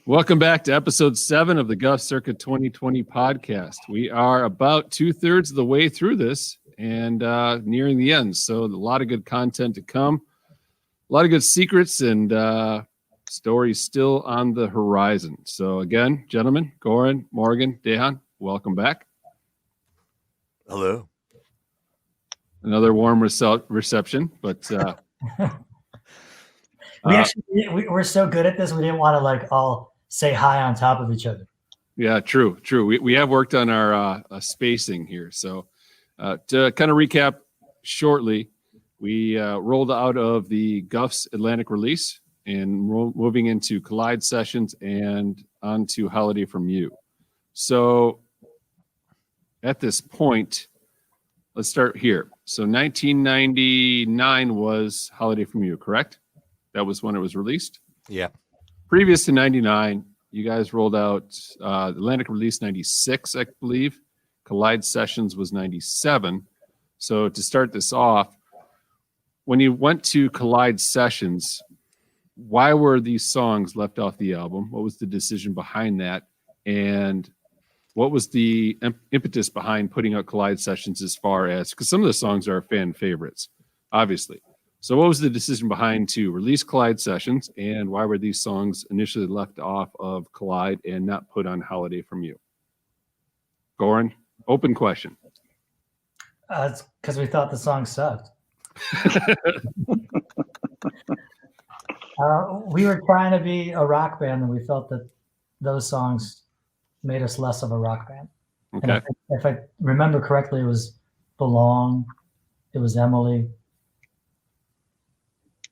Welcome back to episode 7 of the Gufs Circa 2020 podcast. We are about 2/3 of the way through this and nearing the end. So a lot of good content to come, a lot of good secrets and stories still on the horizon. So again, gentlemen, Goran, Morgan, Dejan, welcome back. Hello. Another warm reception, but we're so good at this. We didn't want to all say hi on top of each other. Yeah, true. We have worked on our spacing here. So to kind of recap shortly, we rolled out of the Gufs Atlantic release and moving into Collide sessions and onto Holiday From You. So at this point, let's start here. So 1999 was Holiday From You, correct? That was when it was released? Yeah. Previous to 99, you guys rolled out Atlantic release 96, I believe. Collide Sessions was 97. So to start this off, when you went to Collide Sessions, why were these songs left off the album? What was the decision behind that? And what was the impetus behind putting out Collide Sessions as far as, because some of the songs are fan favorites, obviously. So what was the decision behind to release Collide Sessions, and why were these songs initially left off of Collide and not put on Holiday From You? Goran, open question. It's because we thought the song sucked. We were trying to be a rock band, and we felt that those songs made us less of a rock band. Okay. And if I remember correctly, it was Belong, it was Emily.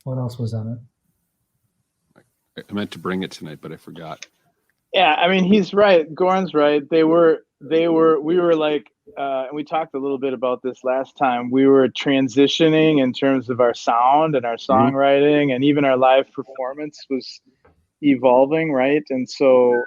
What else was on I meant to bring it tonight, but I forgot. Yeah, I mean, he's right. Goran's right. We were like, and we talked a little bit about this last time. We were transitioning in terms of our sound and our songwriting, and even our live performance was evolving, right? And so,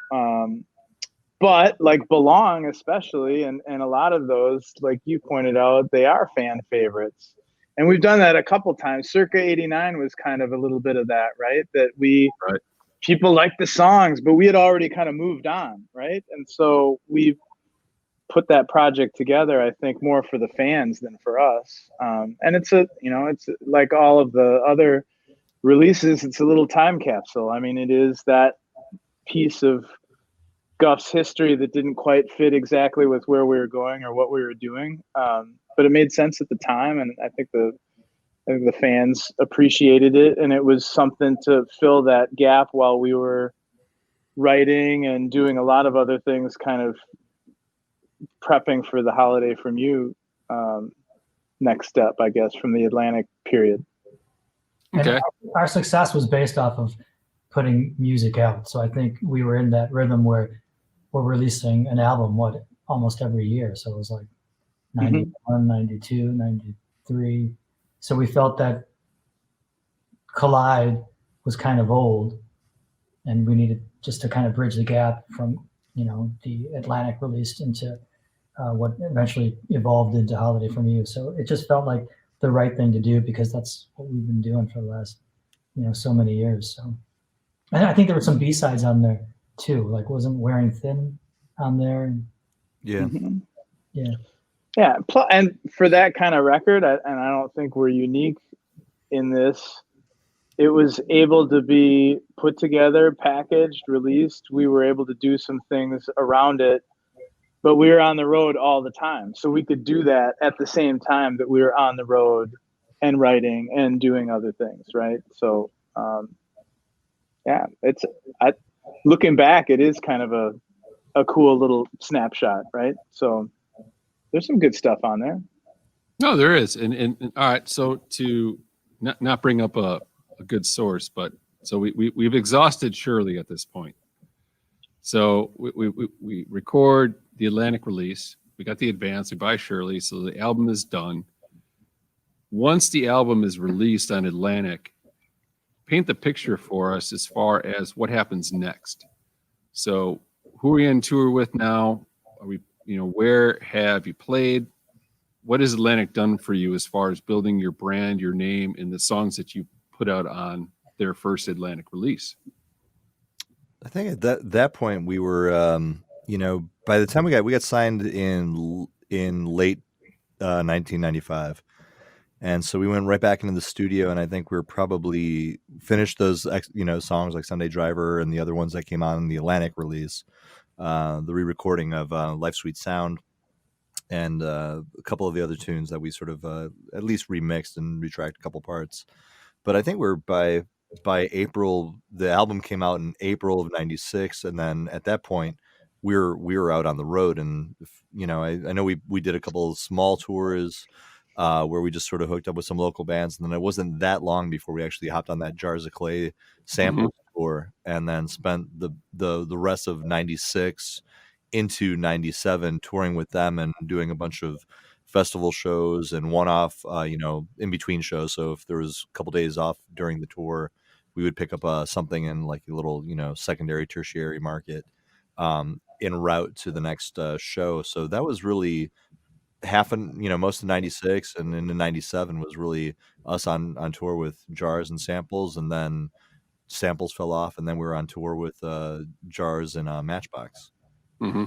but like Belong especially, and a lot of those, like you pointed out, they are fan favorites. And we've done that a couple times. Circa 89 was kind of a little bit of that, right? That people liked the songs, but we had already kind of moved on, right? And so we've put that project together, I think, more for the fans than for us. And it's like all of the other releases, it's a little time capsule. I mean, it is that piece of Guf's history that didn't quite fit exactly with where we were going or what we were doing. But it made sense at the time, and I think the fans appreciated it, and it was something to fill that gap while we were writing and doing a lot of other things, kind of prepping for the Holiday From You next step, I guess, from the Atlantic period. Okay. And our success was based off of putting music out. So I think we were in that rhythm where we're releasing an album, almost every year. So it was like 91, 92, 93. So we felt that Collide was kind of old, and we needed just to kind of bridge the gap from, the Atlantic release into what eventually evolved into Holiday From You. So it just felt like the right thing to do, because that's what we've been doing for the last, so many years. So, and I think there were some B-sides on there too. Like, wasn't Wearing Thin on there? Yeah. Mm-hmm. Yeah. Yeah, and for that kind of record, and I don't think we're unique in this, it was able to be put together, packaged, released. We were able to do some things around it, but we were on the road all the time. So we could do that at the same time that we were on the road and writing and doing other things, right? So, looking back, it is kind of a cool little snapshot, right? So there's some good stuff on there. No, there is. And all right, so to not bring up a good source, but so we've exhausted Shirley at this point. So we record the Atlantic release. We got the advance. We buy Shirley, so the album is done. Once the album is released on Atlantic, paint the picture for us as far as what happens next. So who are you on tour with now? Are we, where have you played? What has Atlantic done for you as far as building your brand, your name, and the songs that you put out on their first Atlantic release? I think at that point we were, by the time we got signed in late 1995, and so we went right back into the studio, and I think we were probably finished those songs like Sunday Driver and the other ones that came on in the Atlantic release, the re-recording of Life Sweet Sound, and a couple of the other tunes that we sort of at least remixed and retracked a couple parts. But I think we're by April, the album came out in April of '96, and then at that point we were out on the road, and I know we did a couple of small tours where we just sort of hooked up with some local bands, and then it wasn't that long before we actually hopped on that Jars of Clay sample tour, and then spent the rest of '96 into '97 touring with them and doing a bunch of festival shows and one-off, in between shows. So if there was a couple days off during the tour, we would pick up something in like a little, secondary, tertiary market en route to the next show. So that was really most of '96 and into '97 was really us on tour with Jars and Samples, and then Samples fell off, and then we were on tour with Jars and Matchbox. Mm-hmm.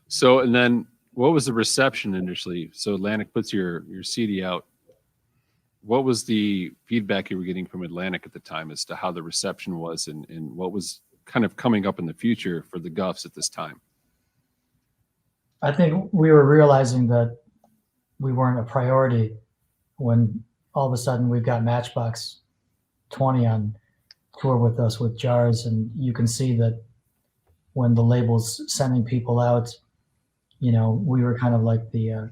So, and then what was the reception initially? So Atlantic puts your CD out. What was the feedback you were getting from Atlantic at the time as to how the reception was, and what was kind of coming up in the future for the Gufs at this time? I think we were realizing that we weren't a priority when all of a sudden we've got Matchbox 20 on tour with us with Jars, and you can see that when the label's sending people out, we were kind of like the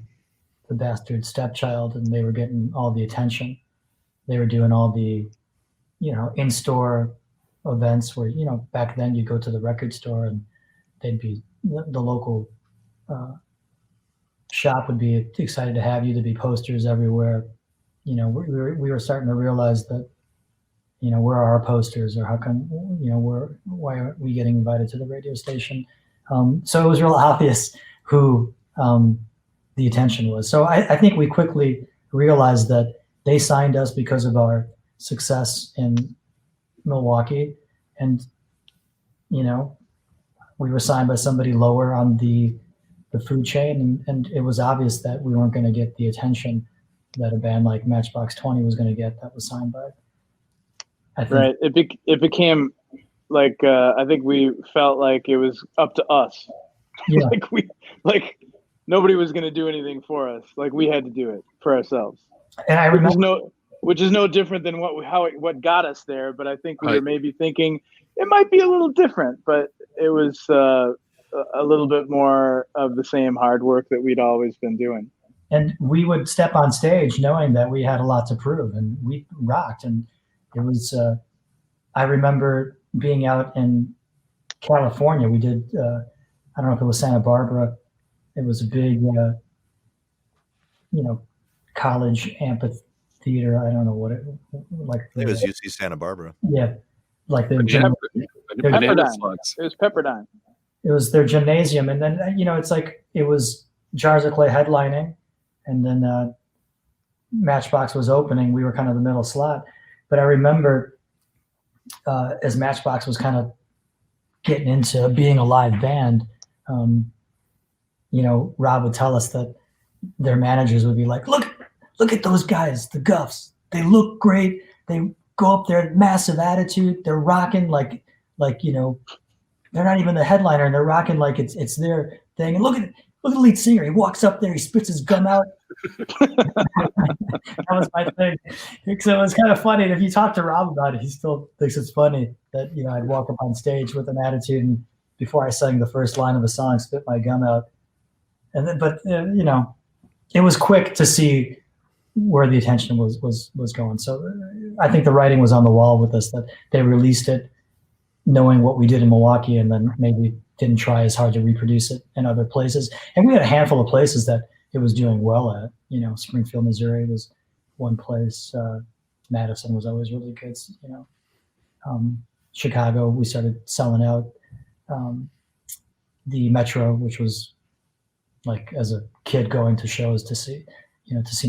bastard stepchild, and they were getting all the attention. They were doing all the, in-store events where, back then you go to the record store and they'd be, the local shop would be excited to have you. There'd be posters everywhere. We were starting to realize that, where are our posters, or how come, why aren't we getting invited to the radio station? So it was real obvious who the attention was. So I think we quickly realized that they signed us because of our success in Milwaukee, and we were signed by somebody lower on the food chain, and it was obvious that we weren't going to get the attention that a band like Matchbox 20 was going to get that was signed by. Right. It became like I think we felt like it was up to us. Yeah. Nobody was going to do anything for us. Like we had to do it for ourselves. And I remember, which is no different than what got us there. But I think we were maybe thinking it might be a little different, but it was a little bit more of the same hard work that we'd always been doing. And we would step on stage knowing that we had a lot to prove, and we rocked. And it was, I remember being out in California. We did, I don't know if it was Santa Barbara. It was a big, college amphitheater. I don't know what it like. I think it was UC Santa Barbara. Yeah, like the Pepperdine. It was Pepperdine. It was their gymnasium, and then it's like it was Jars of Clay headlining, and then Matchbox was opening. We were kind of the middle slot, but I remember as Matchbox was kind of getting into being a live band. Rob would tell us that their managers would be like, look at those guys, the Gufs. They look great. They go up there, massive attitude. They're rocking like they're not even the headliner, and they're rocking like it's their thing. And look at the lead singer. He walks up there, he spits his gum out. That was my thing. So it was kind of funny. And if you talk to Rob about it, he still thinks it's funny that I'd walk up on stage with an attitude, and before I sang the first line of a song, spit my gum out. And then, but it was quick to see where the attention was going. So I think the writing was on the wall with us, that they released it knowing what we did in Milwaukee, and then maybe didn't try as hard to reproduce it in other places. And we had a handful of places that it was doing well at. Springfield, Missouri was one place. Madison was always really good. Chicago, we started selling out. The Metro, which was like as a kid going to shows to see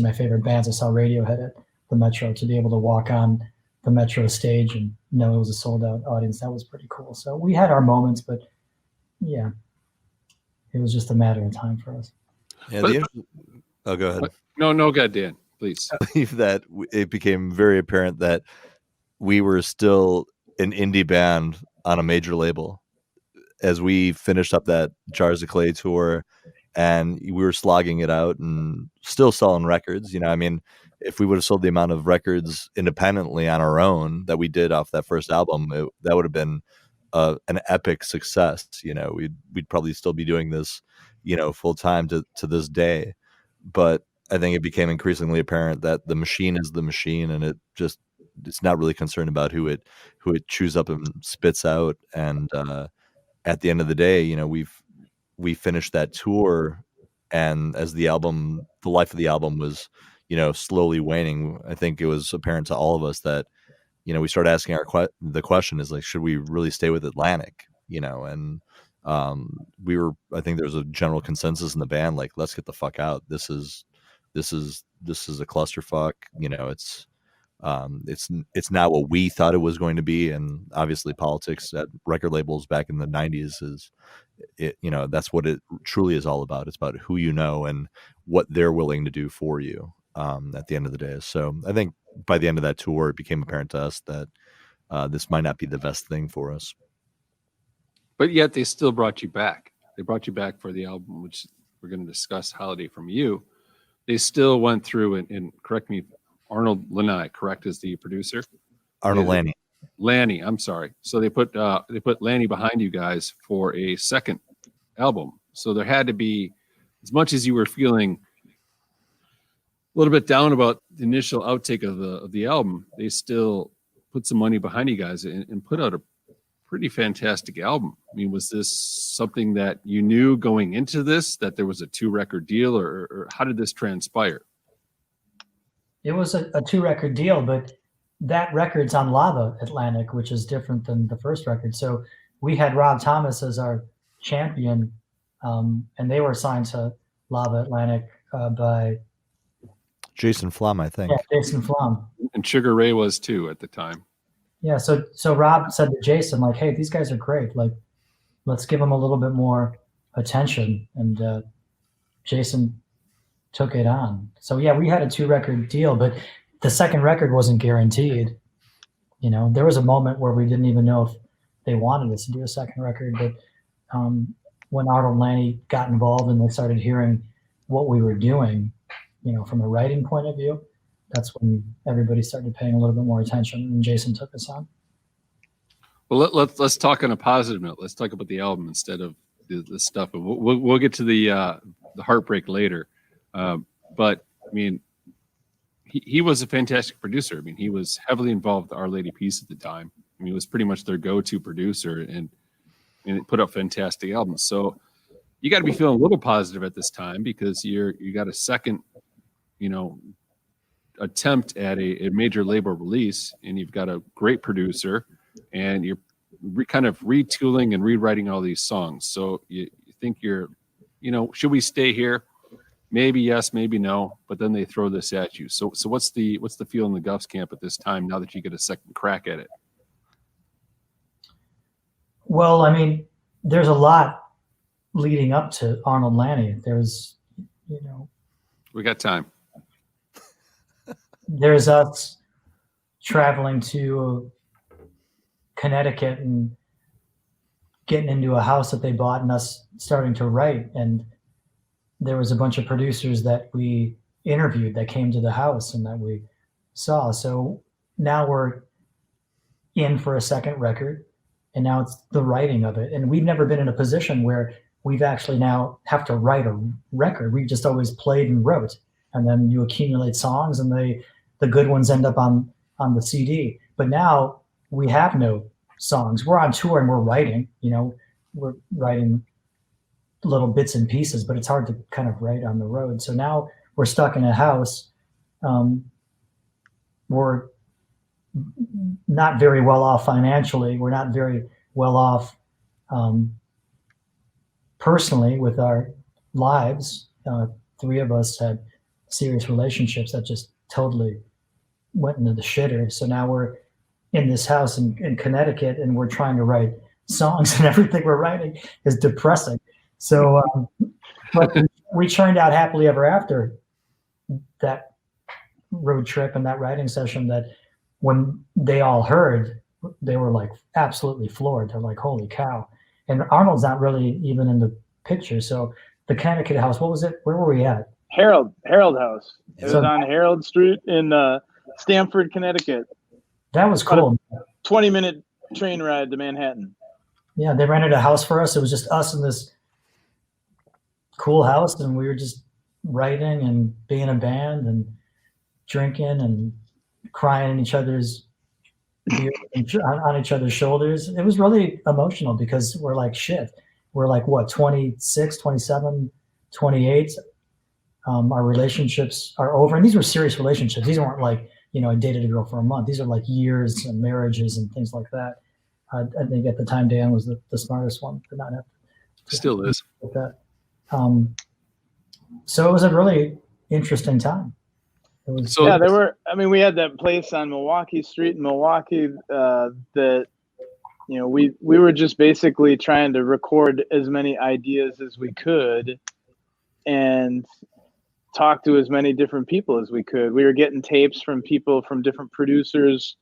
my favorite bands. I saw Radiohead at the Metro. To be able to walk on the Metro stage and know it was a sold out audience. That was pretty cool. So we had our moments, but yeah, it was just a matter of time for us. Yeah, go ahead. No, go ahead, Dan, please. I believe that it became very apparent that we were still an indie band on a major label as we finished up that Jars of Clay tour, and we were slogging it out and still selling records. You know, I mean, if we would have sold the amount of records independently on our own that we did off that first album, that would have been an epic success. You know, we'd probably still be doing this, you know, full time to this day. But I think it became increasingly apparent that the machine is the machine, and it's not really concerned about who it chews up and spits out. And at the end of the day, you know, we finished that tour, and as the life of the album was, you know, slowly waning, I think it was apparent to all of us that, you know, we started asking the question is like, should we really stay with Atlantic? You know, and I think there was a general consensus in the band, like, let's get the fuck out. This is a clusterfuck. You know, it's not what we thought it was going to be. And obviously politics at record labels back in the 90s you know, that's what it truly is all about. It's about who you know and what they're willing to do for you at the end of the day. So I think by the end of that tour, it became apparent to us that this might not be the best thing for us. But yet they still brought you back. They brought you back for the album, which we're going to discuss, Holiday from You. They still went through and correct me, Arnold Lanny, correct, is the producer? Arnold Lanny. Lanny, I'm sorry. So they put Lanny behind you guys for a second album. So there had to be, as much as you were feeling a little bit down about the initial outtake of the album, they still put some money behind you guys and put out a pretty fantastic album. I mean, was this something that you knew going into this, that there was a 2-record deal, or how did this transpire? It was a 2-record deal, but that record's on Lava Atlantic, which is different than the first record. So we had Rob Thomas as our champion, and they were signed to Lava Atlantic by Jason Flom, I think. Yeah, Jason Flom. And Sugar Ray was too at the time. Yeah, so Rob said to Jason, like, hey, these guys are great. Like, let's give them a little bit more attention. And Jason took it on. So, yeah, we had a 2-record deal, but the second record wasn't guaranteed. You know, there was a moment where we didn't even know if they wanted us to do a second record. But when Arnold Lanny got involved and they started hearing what we were doing, you know, from a writing point of view, that's when everybody started paying a little bit more attention, and Jason took us on. Well, let's talk on a positive note. Let's talk about the album instead of the stuff. We'll get to the heartbreak later. But I mean, he was a fantastic producer. I mean, he was heavily involved with Our Lady Peace at the time. I mean, he was pretty much their go-to producer, and it put up fantastic albums. So you got to be feeling a little positive at this time, because you got a second, you know, attempt at a major label release, and you've got a great producer, and you're kind of retooling and rewriting all these songs. So you think you know, should we stay here? Maybe yes, maybe no. But then they throw this at you. So what's the feel in the Gufs camp at this time, now that you get a second crack at it? Well, I mean, there's a lot leading up to Arnold Lanny. There's, you know, We got time. There's us traveling to Connecticut and getting into a house that they bought, and us starting to write. And there was a bunch of producers that we interviewed that came to the house and that we saw. So now we're in for a second record, and now it's the writing of it. And we've never been in a position where we've actually now have to write a record. We've just always played and wrote, and then you accumulate songs, and the good ones end up on the CD. But now we have no songs. We're on tour and we're writing, you know, we're writing little bits and pieces, but it's hard to kind of write on the road. So now we're stuck in a house. We're not very well off financially. We're not very well off personally with our lives. 3 of us had serious relationships that just totally went into the shitter. So now we're in this house in Connecticut, and we're trying to write songs, and everything we're writing is depressing. So, but we turned out happily ever after that road trip and that writing session, that when they all heard, they were like absolutely floored. They're like, holy cow. And Arnold's not really even in the picture. So the Connecticut house, what was it? Where were we at? Harold House. It was on Harold Street in Stamford, Connecticut. That was cool. 20-minute train ride to Manhattan. Yeah, they rented a house for us. It was just us in this cool house, and we were just writing and being a band and drinking and crying in each other's beer on each other's shoulders. It was really emotional because we're like, shit, we're like, what, 26, 27, 28. Our relationships are over. And these were serious relationships. These weren't like, I dated a girl for a month. These are like years and marriages and things like that. I think at the time, Dan was the smartest one to not have to Still is. like that. So it was a really interesting time. There were. I mean, we had that place on Milwaukee Street in Milwaukee that, we were just basically trying to record as many ideas as we could, and talk to as many different people as we could. We were getting tapes from people, from different producers,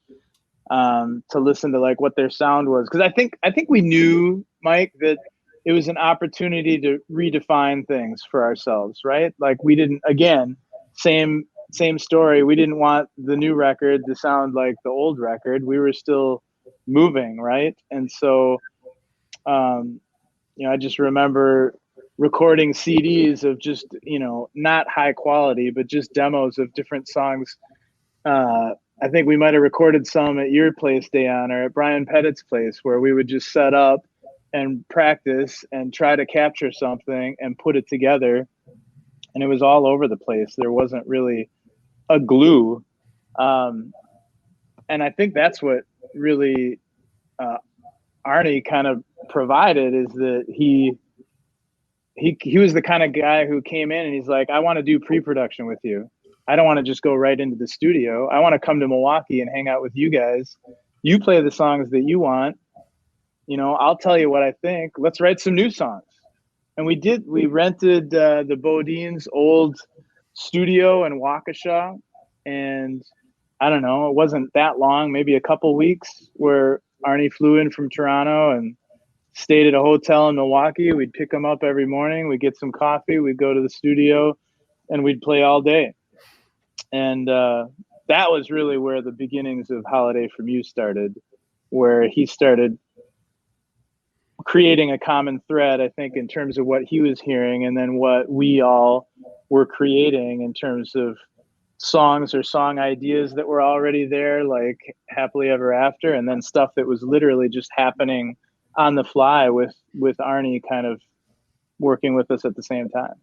to listen to like what their sound was, because I think we knew, Mike, that it was an opportunity to redefine things for ourselves, right? Like we didn't, again, same story. We didn't want the new record to sound like the old record. We were still moving, right? And so, I just remember recording CDs of just, not high quality, but just demos of different songs. I think we might have recorded some at your place, Dejan, or at Brian Pettit's place, where we would just set up and practice and try to capture something and put it together. And it was all over the place. There wasn't really a glue. And I think that's what really Arnie kind of provided, is that he was the kind of guy who came in and he's like, I want to do pre-production with you. I don't want to just go right into the studio. I want to come to Milwaukee and hang out with you guys. You play the songs that you want. I'll tell you what I think. Let's write some new songs. And we did. We rented the Bodine's old studio in Waukesha. And I don't know, it wasn't that long, maybe a couple weeks, where Arnie flew in from Toronto and stayed at a hotel in Milwaukee. We'd pick him up every morning. We'd get some coffee. We'd go to the studio and we'd play all day. And that was really where the beginnings of Holiday From You started, where he started creating a common thread, I think, in terms of what he was hearing, and then what we all were creating in terms of songs or song ideas that were already there, like Happily Ever After, and then stuff that was literally just happening on the fly with Arnie kind of working with us at the same time.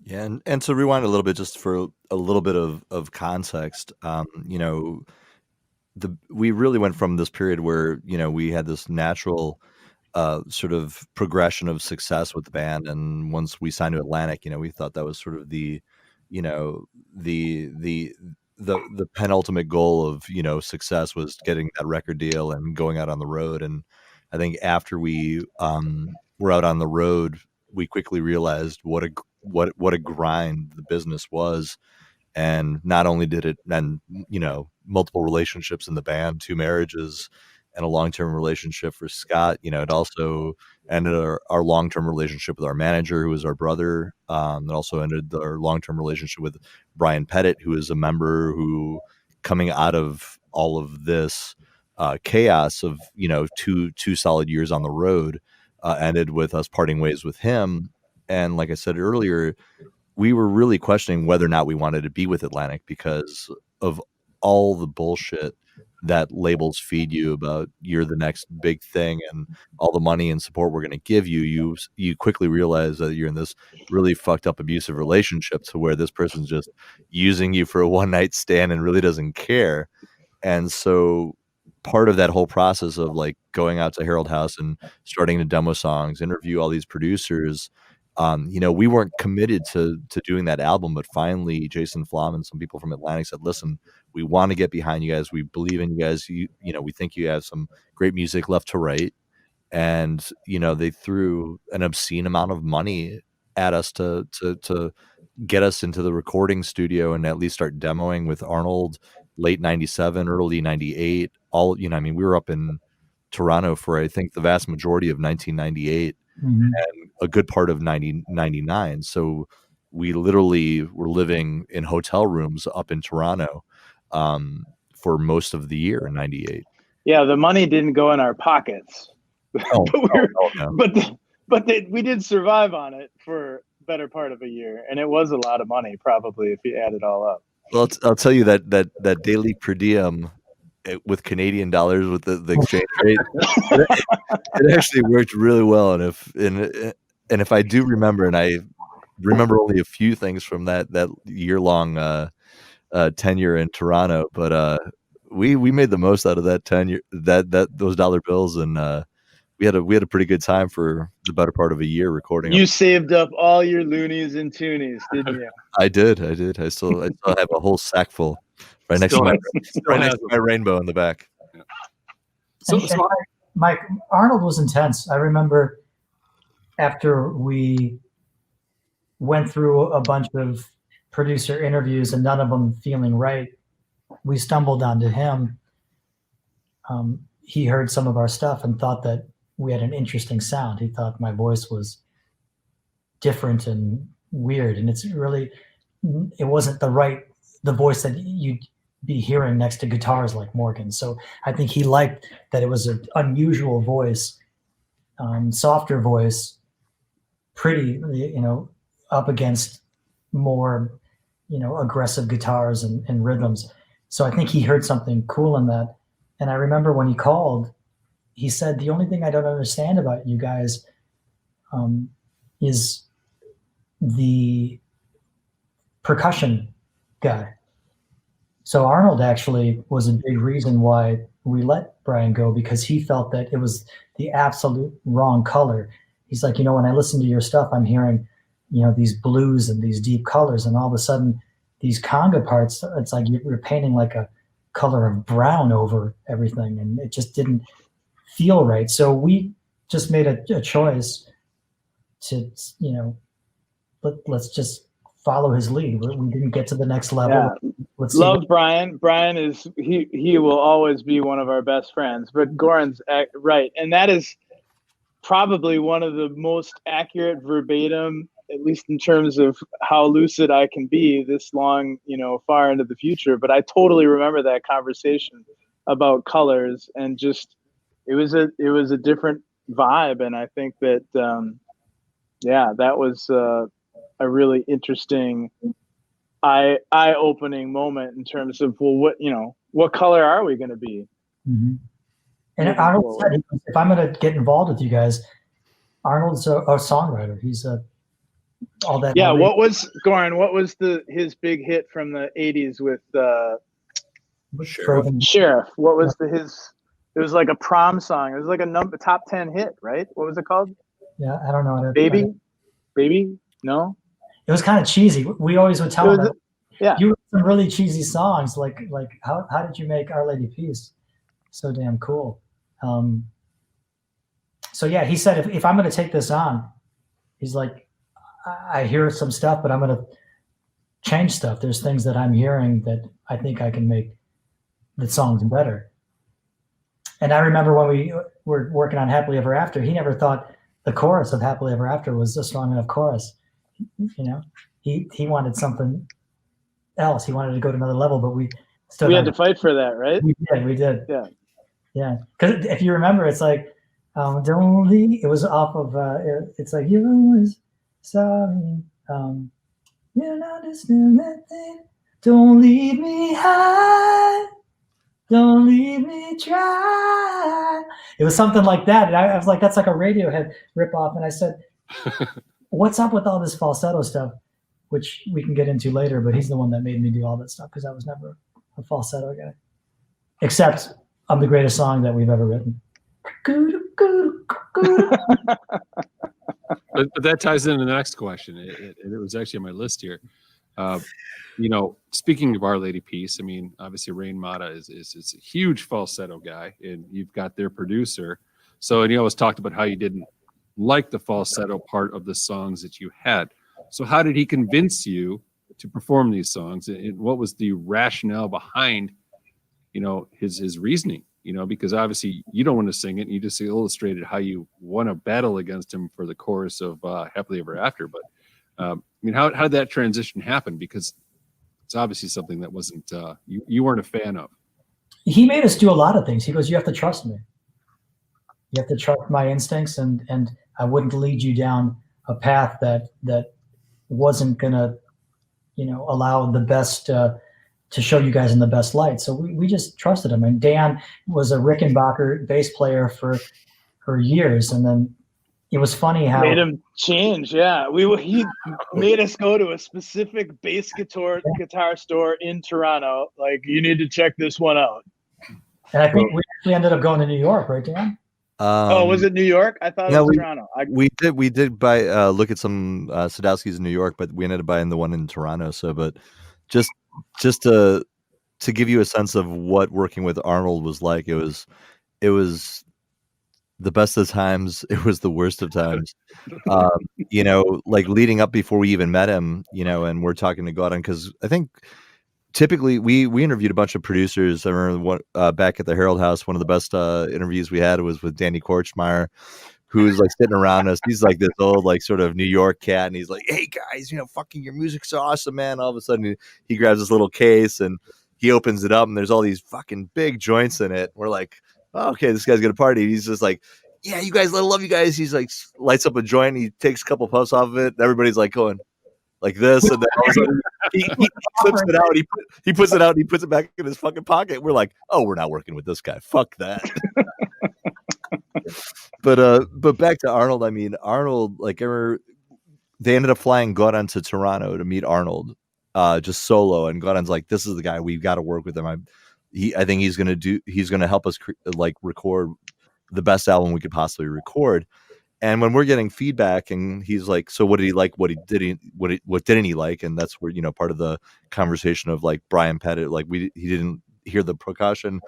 Yeah, and to rewind a little bit, just for a little bit of context, we really went from this period where we had this natural sort of progression of success with the band, and once we signed to Atlantic, we thought that was sort of the penultimate goal of success, was getting that record deal and going out on the road. And I think after we were out on the road, we quickly realized what a grind the business was. And not only did it, and multiple relationships in the band, 2 marriages and a long-term relationship for Scott, it also ended our long-term relationship with our manager, who was our brother. It also ended our long-term relationship with Brian Pettit, who is a member who, coming out of all of this chaos of 2 solid years on the road, ended with us parting ways with him. And like I said earlier, we were really questioning whether or not we wanted to be with Atlantic because of all the bullshit that labels feed you about you're the next big thing and all the money and support we're going to give you. You quickly realize that you're in this really fucked up abusive relationship, to where this person's just using you for a one night stand and really doesn't care. And so part of that whole process of like going out to Harold House and starting to demo songs, interview all these producers, We weren't committed to doing that album, but finally Jason Flom and some people from Atlantic said, listen, we want to get behind you guys. We believe in you guys. We think you have some great music left to write. And, they threw an obscene amount of money at us to get us into the recording studio and at least start demoing with Arnold late 97, early 98. We were up in Toronto for, I think, the vast majority of 1998 and a good part of 99. So we literally were living in hotel rooms up in Toronto for most of the year in 98. Yeah, the money didn't go in our pockets. Oh, but we did survive on it for better part of a year, and it was a lot of money probably if you add it all up. Well, I'll tell you that daily per diem with Canadian dollars with the exchange rate, it actually worked really well. And if I do remember, and I remember only a few things from that year long tenure in Toronto, but we made the most out of that tenure, those dollar bills, and we had a pretty good time for the better part of a year recording. You saved up all your loonies and toonies, didn't you? I did. I still have a whole sack full right next to my rainbow in the back. Yeah. So Mike, Arnold was intense. I remember after we went through a bunch of producer interviews and none of them feeling right, we stumbled onto him. He heard some of our stuff and thought that we had an interesting sound. He thought my voice was different and weird, and it wasn't the voice that you'd be hearing next to guitars like Morgan. So I think he liked that it was an unusual voice, softer voice, pretty, up against more, aggressive guitars and rhythms. So I think he heard something cool in that. And I remember when he called, he said, the only thing I don't understand about you guys is the percussion guy. So Arnold actually was a big reason why we let Brian go, because he felt that it was the absolute wrong color. He's like, when I listen to your stuff, I'm hearing, these blues and these deep colors, and all of a sudden these conga parts, it's like you're painting like a color of brown over everything, and it just didn't feel right. So we just made a choice to, let's just follow his lead. We didn't get to the next level. Yeah. Love Brian. Brian is he will always be one of our best friends. But Goran's right, and that is probably one of the most accurate verbatim, at least in terms of how lucid I can be this long, far into the future. But I totally remember that conversation about colors, and just it was a different vibe, and I think that that was a really interesting eye-opening moment in terms of, well, what color are we going to be? Mm-hmm. And Arnold said, if I'm going to get involved with you guys, Arnold's a songwriter. He's all that. Yeah. What was his big hit from the 80s with Sheriff? What was it was like a prom song. It was like a top 10 hit, right? What was it called? Yeah, I don't know. Baby? No? It was kind of cheesy. We always would tell him, you wrote some really cheesy songs. Like how did you make Our Lady Peace so damn cool? So yeah, he said, if I'm going to take this on, he's like, I hear some stuff, but I'm going to change stuff. There's things that I'm hearing that I think I can make the songs better. And I remember when we were working on Happily Ever After, he never thought the chorus of Happily Ever After was a strong enough chorus. He wanted something else. He wanted to go to another level, but we had to fight for that, right? We did. Yeah. Because if you remember, it's like, don't leave. It was off of. It's like, you was sorry. You're not listening that thing. Don't leave me high. Don't leave me dry. It was something like that. And I was like, that's like a Radiohead ripoff. And I said, what's up with all this falsetto stuff? Which we can get into later, but he's the one that made me do all that stuff, because I was never a falsetto guy. Except I'm the greatest song that we've ever written. but that ties into the next question. It was actually on my list here. Speaking of Our Lady Peace, I mean, obviously Rain Mata is a huge falsetto guy, and you've got their producer. So, and you always talked about how you didn't like the falsetto part of the songs that you had. So how did he convince you to perform these songs? And what was the rationale behind, his reasoning? Because obviously you don't want to sing it. And you just illustrated how you won a battle against him for the chorus of Happily Ever After. But how did that transition happen? Because it's obviously something that wasn't you weren't a fan of. He made us do a lot of things. He goes, "You have to trust me. You have to trust my instincts, and I wouldn't lead you down a path that wasn't gonna, allow the best to show you guys in the best light." So we just trusted him. And Dan was a Rickenbacker bass player for years, and then it was funny how made him change. Yeah, he made us go to a specific bass guitar store in Toronto. Like, you need to check this one out. And I think we actually ended up going to New York, right, Dan? Was it New York? I thought it was Toronto. We did buy look at some Sadowskis in New York, but we ended up buying the one in Toronto. So, but just to give you a sense of what working with Arnold was like, it was the best of times. It was the worst of times. Like leading up before we even met him, and we're talking to Goran, because I think typically we interviewed a bunch of producers. I remember back at the Herald House, one of the best interviews we had was with Danny Korchmeyer, who's like sitting around us. He's like this old, like sort of New York cat. And he's like, "Hey guys, fucking your music's awesome, man." All of a sudden he grabs this little case and he opens it up and there's all these fucking big joints in it. We're like, "Oh, okay, this guy's gonna party." And he's just like, "Yeah, you guys, I love you guys." He's like, lights up a joint. He takes a couple puffs off of it. And everybody's like going like this. And then all of a sudden he flips it out. He puts it out and he puts it back in his fucking pocket. We're like, "Oh, we're not working with this guy. Fuck that." But back to Arnold. I mean, Arnold, they ended up flying Goran to Toronto to meet Arnold, just solo. And Goran's like, "This is the guy. We've got to work with him. I think he's gonna help us record the best album we could possibly record." And when we're getting feedback, and he's like, "So what did he like? What didn't he like?" And that's where part of the conversation of like Brian Pettit, like he didn't hear the percussion.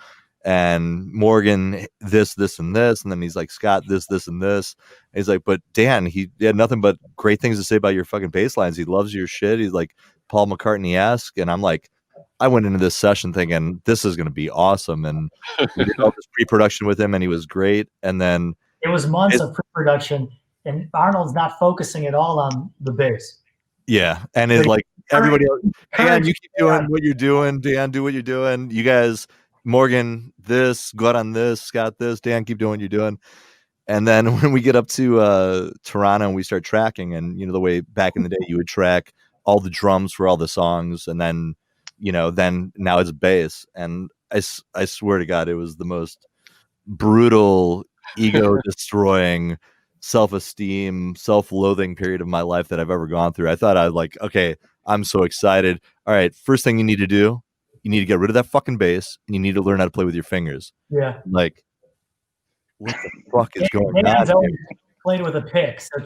And Morgan, this, and this. And then he's like, "Scott, this, and this." And he's like, "But Dan, he had nothing but great things to say about your fucking bass lines. He loves your shit. He's like Paul McCartney-esque." And I'm like, I went into this session thinking this is going to be awesome. And we did all this pre-production with him and he was great. And then it was months of pre-production and Arnold's not focusing at all on the bass. Yeah. And it's like everybody else, Dan, you keep doing what you're doing. Dan, do what you're doing. You guys, Morgan, this, Goran, this, Scott, this, Dan, keep doing what you're doing. And then when we get up to Toronto and we start tracking, and the way back in the day you would track all the drums for all the songs, and then then now it's bass. And I swear to God, it was the most brutal, ego destroying, self-esteem, self-loathing period of my life that I've ever gone through. I thought okay, I'm so excited. All right, first thing you need to do, you need to get rid of that fucking bass and you need to learn how to play with your fingers. Yeah. Like, what the fuck is going on? Played with a pick. So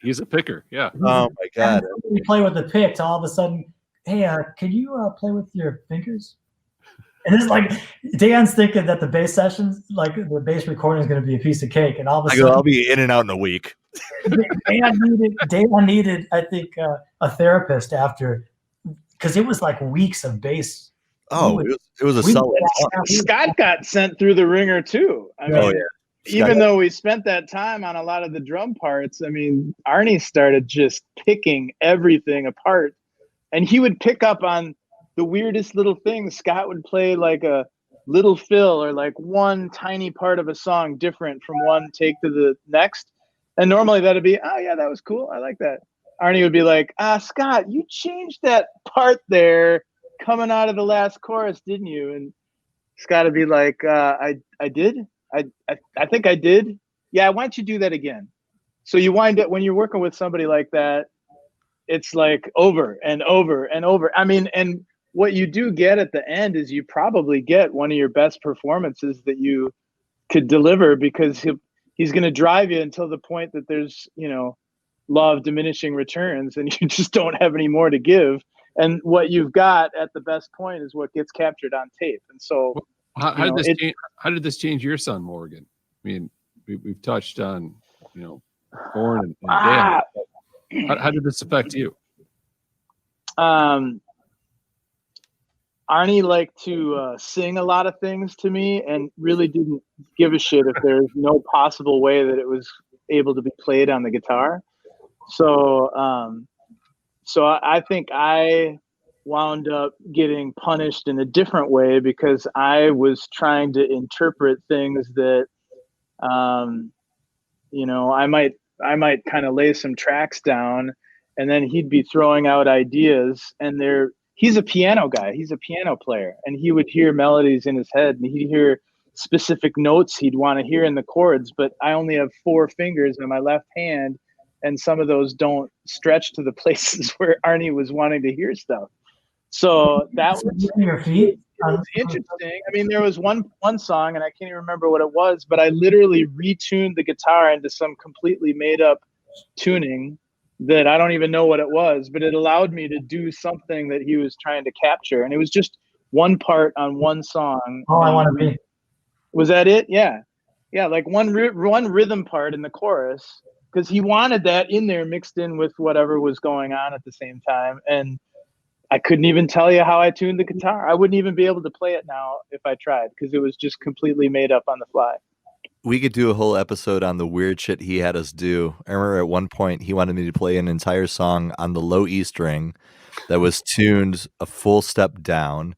he's a picker. Yeah. Oh my God. We play with the pick. All of a sudden, "Hey, can you play with your fingers?" And it's like Dan's thinking that the bass sessions, like the bass recording, is going to be a piece of cake, and all of a sudden, I'll be in and out in a week. Dan needed, I think, a therapist after, because it was like weeks of bass. Oh, it was a solid. Scott got sent through the ringer too. I mean, even though we spent that time on a lot of the drum parts, I mean, Arnie started just picking everything apart. And he would pick up on the weirdest little things. Scott would play like a little fill or like one tiny part of a song different from one take to the next. And normally that'd be, "Oh yeah, that was cool. I like that." Arnie would be like, "Scott, you changed that part there coming out of the last chorus, didn't you?" And Scott would be like, I did. I think I did. Yeah, why don't you do that again?" So you wind up, when you're working with somebody like that, it's like over and over and over. I mean, and what you do get at the end is you probably get one of your best performances that you could deliver, because he's going to drive you until the point that there's, law of diminishing returns, and you just don't have any more to give. And what you've got at the best point is what gets captured on tape. And so, How did this change your son, Morgan? I mean, we've touched on, Goran and Dan. How did this affect you? Arnie liked to sing a lot of things to me and really didn't give a shit if there's no possible way that it was able to be played on the guitar. So I think I wound up getting punished in a different way because I was trying to interpret things that, I might kind of lay some tracks down, and then he'd be throwing out ideas, and he's a piano guy. He's a piano player, and he would hear melodies in his head, and he'd hear specific notes he'd want to hear in the chords, but I only have 4 fingers on my left hand, and some of those don't stretch to the places where Arnie was wanting to hear stuff. So that was interesting. I mean, there was one song, and I can't even remember what it was, but I literally retuned the guitar into some completely made up tuning that I don't even know what it was, but it allowed me to do something that he was trying to capture. And it was just one part on one song. All I Want to Be. Was that it? Yeah. Yeah, like one rhythm part in the chorus, because he wanted that in there mixed in with whatever was going on at the same time. And I couldn't even tell you how I tuned the guitar. I wouldn't even be able to play it now if I tried, because it was just completely made up on the fly. We could do a whole episode on the weird shit he had us do. I remember at one point he wanted me to play an entire song on the low E string that was tuned a full step down,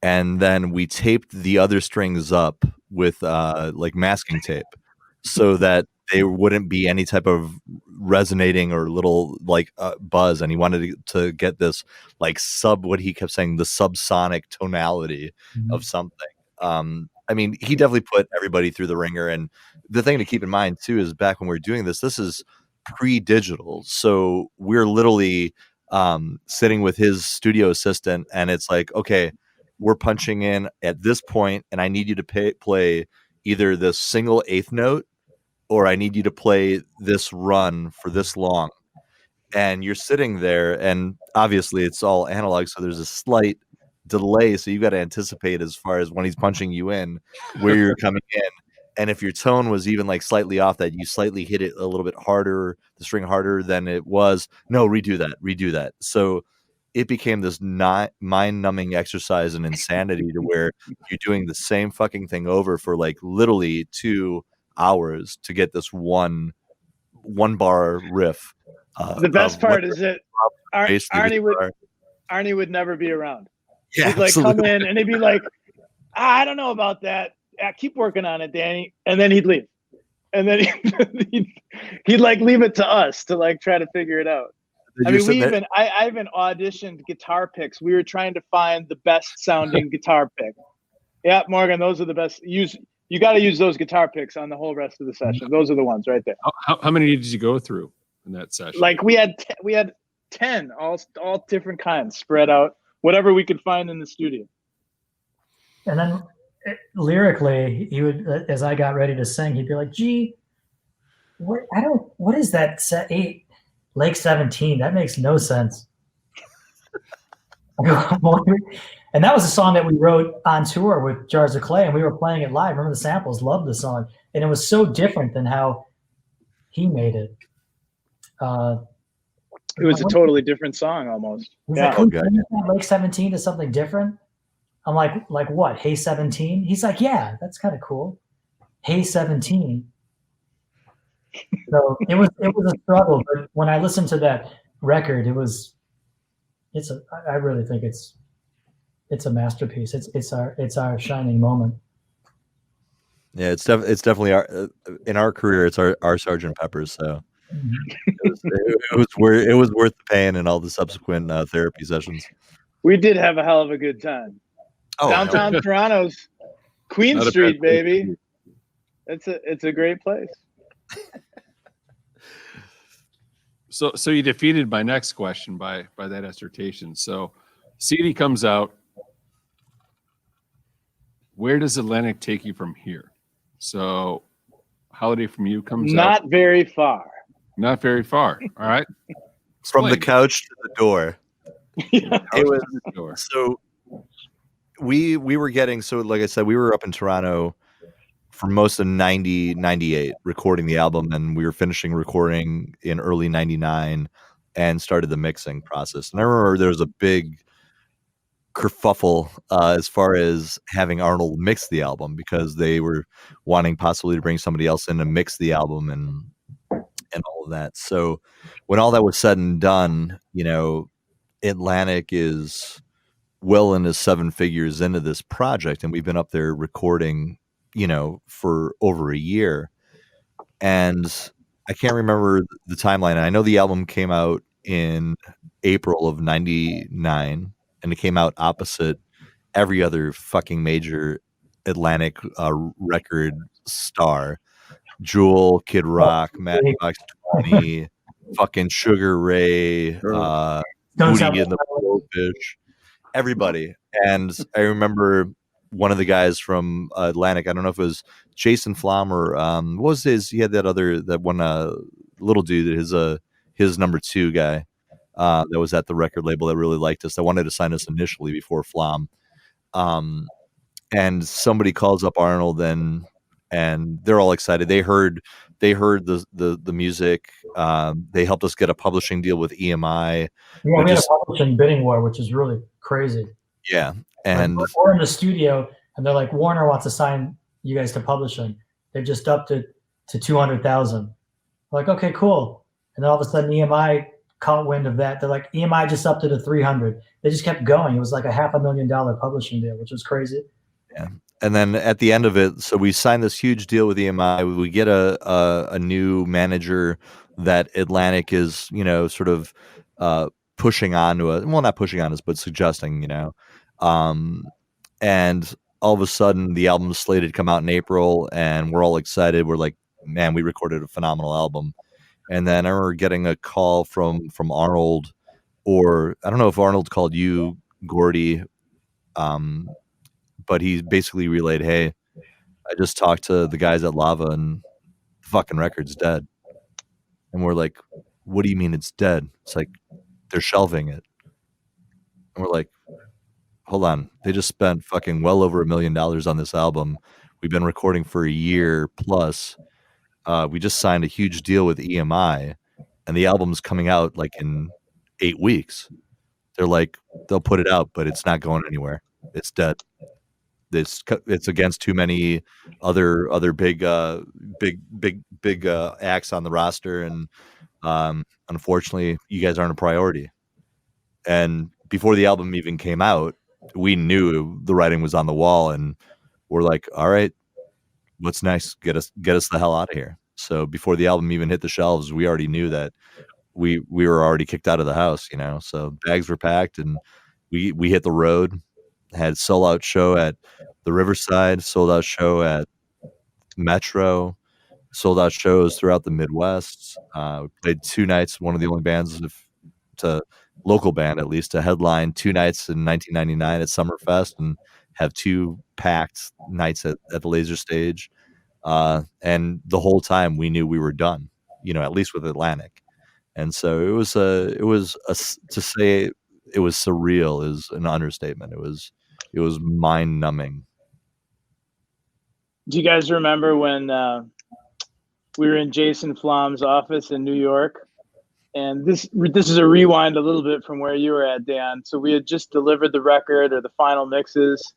and then we taped the other strings up with like masking tape so that there wouldn't be any type of resonating or little like buzz. And he wanted to get this like what he kept saying, the subsonic tonality of something. I mean, he definitely put everybody through the ringer. And the thing to keep in mind too is back when we were doing this is pre-digital. So we're literally sitting with his studio assistant, and it's like, okay, we're punching in at this point, and I need you to play either this single eighth note, or I need you to play this run for this long. And you're sitting there, and obviously it's all analog, so there's a slight delay, so you've got to anticipate as far as when he's punching you in where you're coming in. And if your tone was even like slightly off, that you slightly hit it a little bit harder, the string harder than it was, no, redo that. So it became this mind-numbing exercise in insanity to where you're doing the same fucking thing over for like literally 2 hours to get this one bar riff. The best part is that Arnie would never be around. Yeah, he'd like absolutely. come in and he'd be like, I don't know about that. Keep working on it, Danny. And then he'd leave. And then he'd like leave it to us to like try to figure it out. I mean, I even auditioned guitar picks. We were trying to find the best sounding guitar pick. Yeah, Morgan, those are the best. You got to use those guitar picks on the whole rest of the session. Those are the ones right there. How many did you go through in that session? Like we had 10, all different kinds spread out, whatever we could find in the studio. And then lyrically, he would, as I got ready to sing, he'd be like, "Gee, what is that set 8? Lake 17, that makes no sense." And that was a song that we wrote on tour with Jars of Clay, and we were playing it live. Remember the samples, loved the song. And it was so different than how he made it. It was a totally different song almost. Yeah. Like, Lake 17 to something different. I'm like what? Hey 17? He's like, yeah, that's kind of cool. Hey 17. So it was a struggle, but when I listened to that record, I really think it's a masterpiece. It's our shining moment. Yeah, it's definitely in our career, it's our Sgt. Pepper's. So it was worth the pain and all the subsequent therapy sessions. We did have a hell of a good time. Downtown Toronto's Queen Street, baby. It's a great place. So you defeated my next question by that assertion. So CD comes out. Where does Atlantic take you from here? So Holiday from You comes out. Not very far. Not very far. All right. From the Explain. couch to the door. Yeah. It was The door. so we were getting, so like I said, we were up in Toronto for most of 98 recording the album, and we were finishing recording in early 99 and started the mixing process. And I remember there was a big kerfuffle as far as having Arnold mix the album, because they were wanting possibly to bring somebody else in to mix the album and all of that. So when all that was said and done, Atlantic is well into 7 figures into this project, and we've been up there recording, for over a year. And I can't remember the timeline. I know the album came out in April of 99, and it came out opposite every other fucking major Atlantic record star. Jewel, Kid Rock, Matchbox 20, fucking Sugar Ray, Don't Booty sound and the Blowfish, everybody. And I remember one of the guys from Atlantic, I don't know if it was Jason Flom or what was he had that one little dude, his number 2 guy that was at the record label that really liked us. I wanted to sign us initially before Flom. And somebody calls up Arnold, and they're all excited. They heard the music. They helped us get a publishing deal with EMI. Yeah, we had a publishing bidding war, which is really crazy. Yeah, and we're in the studio, and they're like, Warner wants to sign you guys to publishing. They've just upped it to 200,000. Like, okay, cool. And then all of a sudden, EMI caught wind of that. They're like, EMI just upped it to 300. They just kept going. It was like a $500,000 publishing deal, which was crazy. Yeah. And then at the end of it, so we signed this huge deal with EMI. We get a new manager that Atlantic is, sort of pushing on to us. Well, not pushing on us, but suggesting, and all of a sudden the album's slated to come out in April, and we're all excited. We're like, man, we recorded a phenomenal album. And then I remember getting a call from Arnold, or I don't know if Arnold called you, Gordy, but he basically relayed, hey, I just talked to the guys at Lava, and the fucking record's dead. And we're like, what do you mean it's dead? It's like, they're shelving it. And we're like, hold on. They just spent fucking well over $1 million on this album. We've been recording for a year plus. We just signed a huge deal with EMI, and the album's coming out like in 8 weeks. They're like, they'll put it out, but it's not going anywhere. It's dead. It's against too many other big acts on the roster, and unfortunately, you guys aren't a priority. And before the album even came out, we knew the writing was on the wall, and we're like, all right, what's next? Get us the hell out of here. So before the album even hit the shelves, we already knew that we were already kicked out of the house, So bags were packed, and we hit the road. Had sold out show at the Riverside, sold out show at Metro, sold out shows throughout the Midwest. We played 2 nights, one of the only bands to local band at least to headline 2 nights in 1999 at Summerfest, and have 2 packed nights at the Laser Stage. And the whole time we knew we were done, at least with Atlantic. And so it was to say it was surreal is an understatement. It was mind numbing. Do you guys remember when we were in Jason Flom's office in New York? And this is a rewind a little bit from where you were at, Dan. So we had just delivered the record or the final mixes.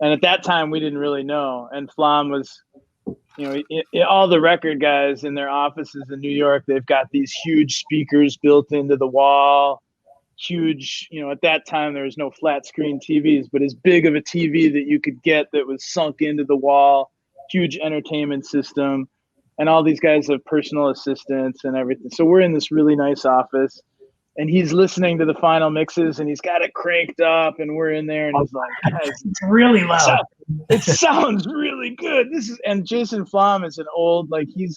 And at that time, we didn't really know. And Flom was, all the record guys in their offices in New York, they've got these huge speakers built into the wall. Huge, at that time, there was no flat screen TVs, but as big of a TV that you could get that was sunk into the wall. Huge entertainment system. And all these guys have personal assistants and everything. So we're in this really nice office, and he's listening to the final mixes, and he's got it cranked up, and we're in there, and he's like, guys, it's really loud. It sounds really good. And Jason Flom is an old, like he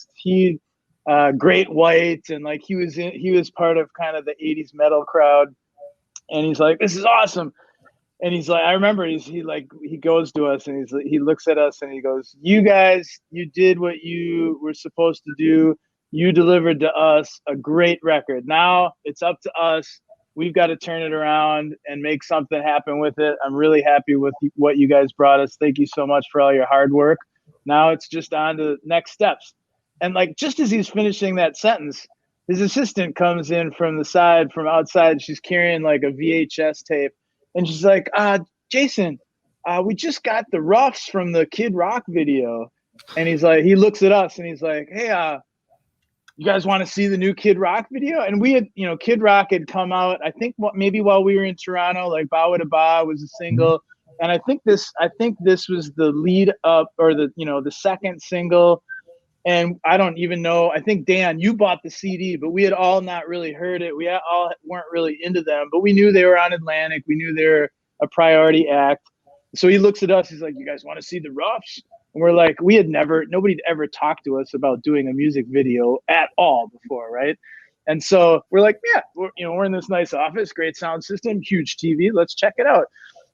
Great White, and like he was part of kind of the 80s metal crowd, and he's like, this is awesome. And he's like, I remember he goes to us, and he looks at us, and he goes, you guys, you did what you were supposed to do. You delivered to us a great record. Now it's up to us. We've got to turn it around and make something happen with it. I'm really happy with what you guys brought us. Thank you so much for all your hard work. Now it's just on to next steps. And like, just as he's finishing that sentence, his assistant comes in from the side, from outside. She's carrying like a VHS tape. And she's like, Jason, we just got the roughs from the Kid Rock video. And he's like, he looks at us and he's like, hey, you guys want to see the new Kid Rock video? And we had, Kid Rock had come out, I think maybe while we were in Toronto, like Bawa Da Ba was a single. And I think this was the lead up, or the second single. And I don't even know, I think Dan, you bought the CD, but we had all not really heard it. We all weren't really into them, but we knew they were on Atlantic. We knew they were a priority act. So he looks at us, he's like, you guys want to see the roughs? And we're like, nobody'd ever talked to us about doing a music video at all before, right? And so we're like, yeah, we're in this nice office, great sound system, huge TV, let's check it out.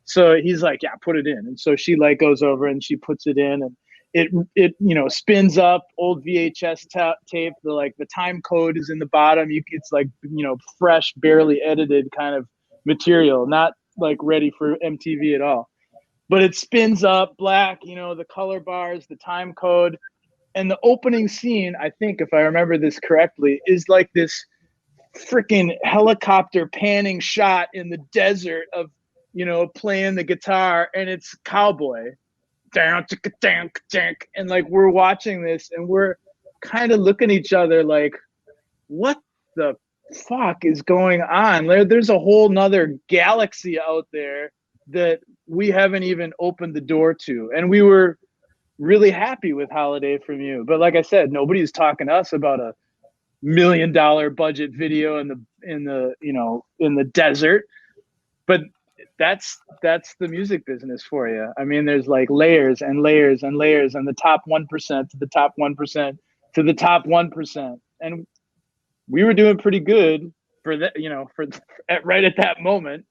So he's like, yeah, put it in. And so she like goes over and she puts it in, and it spins up old VHS tape. The time code is in the bottom. It's like, fresh, barely edited kind of material, not like ready for MTV at all. But it spins up black, the color bars, the time code. And the opening scene, I think, if I remember this correctly, is like this freaking helicopter panning shot in the desert of, playing the guitar, and it's Cowboy. And like, we're watching this and we're kind of looking at each other like, what the fuck is going on? There's a whole nother galaxy out there that we haven't even opened the door to. And we were really happy with Holiday from You. But like I said, nobody's talking to us about $1 million budget video in the desert. But that's the music business for you. I mean, there's like layers and layers and layers, and the top 1% to the top 1% to the top 1%. And we were doing pretty good for that, right at that moment.